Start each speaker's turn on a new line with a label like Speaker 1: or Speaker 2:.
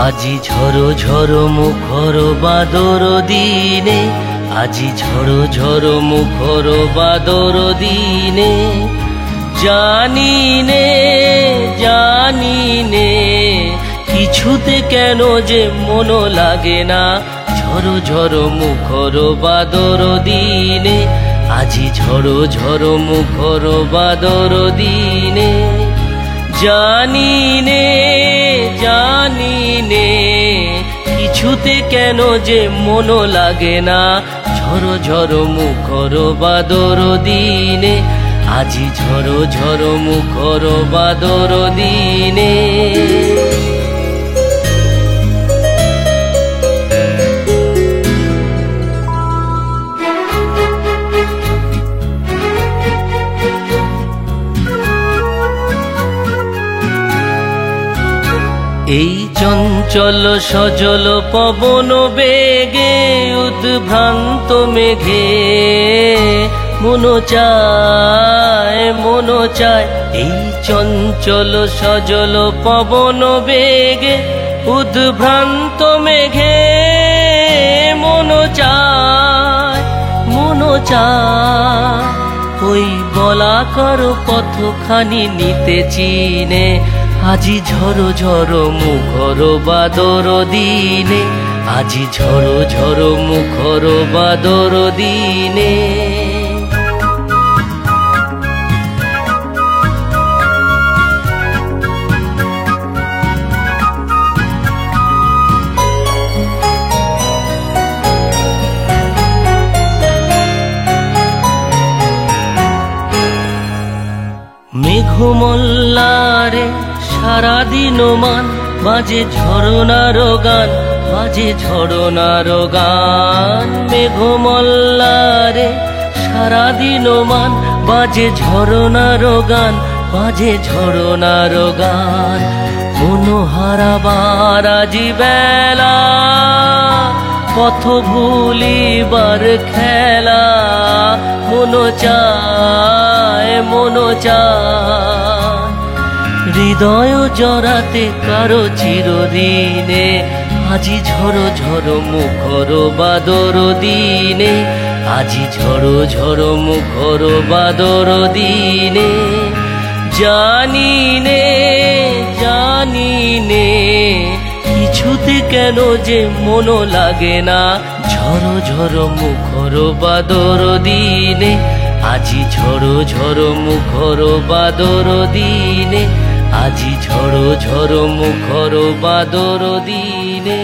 Speaker 1: আজি ঝড়ো ঝড়ো মুখর বাদর দিনে, আজি ঝড়ো ঝড়ো মুখর বাদর দিনে, জানি নে জানি নে কিছুতে কেন যে মন লাগে না। ঝড়ো ঝড়ো মুখর বাদর দিনে, আজি ঝড়ো ঝড়ো মুখর বাদর দিনে, জানি নে কিছুতে কেন যে মন লাগে না। ঝড়ো ঝড়ো মুখর বাদর দিনে, আজি ঝড়ো ঝড়ো মুখর বাদর দিনে। এই চঞ্চল সজল পবন বেগে, উদ্ভ্রান্ত মেঘে মন চায়। এই চঞ্চল সজল পবন বেগে, উদ্ভ্রান্ত মেঘে মন চায়। ওই বলাকর পথখানি নিতে চিনে, আজি ঝড়ো ঝড়ো মুখর বাদর দিনে, আজি ঝড়ো ঝড়ো মুখর বাদর দিনে। মেঘমল্লারে সারাদিন মান বাজে ঝরনার গান, বাজে ঝরনার গান। মেঘমল্লারে সারাদিন মান বাজে ঝরনার গান, বাজে ঝরনার গান। মনোহারাবার আজি বেলা, পথ ভুলিবার খেলা, মন চায়। হৃদয় জড়াতে কারো চিরদিনে, আজি ঝড়ো ঝড়ো মুখর বাদর দিনে, আজি ঝড়ো ঝড়ো মুখর বাদর দিনে, জানি নে কিছুতে কেন যে মন লাগে না। ঝড়ো ঝড়ো মুখর বাদর দিনে, আজি ঝড়ো ঝড়ো মুখর বাদর দিনে, আজি ঝড়ো ঝড়ো মুখর বাদর দিনে।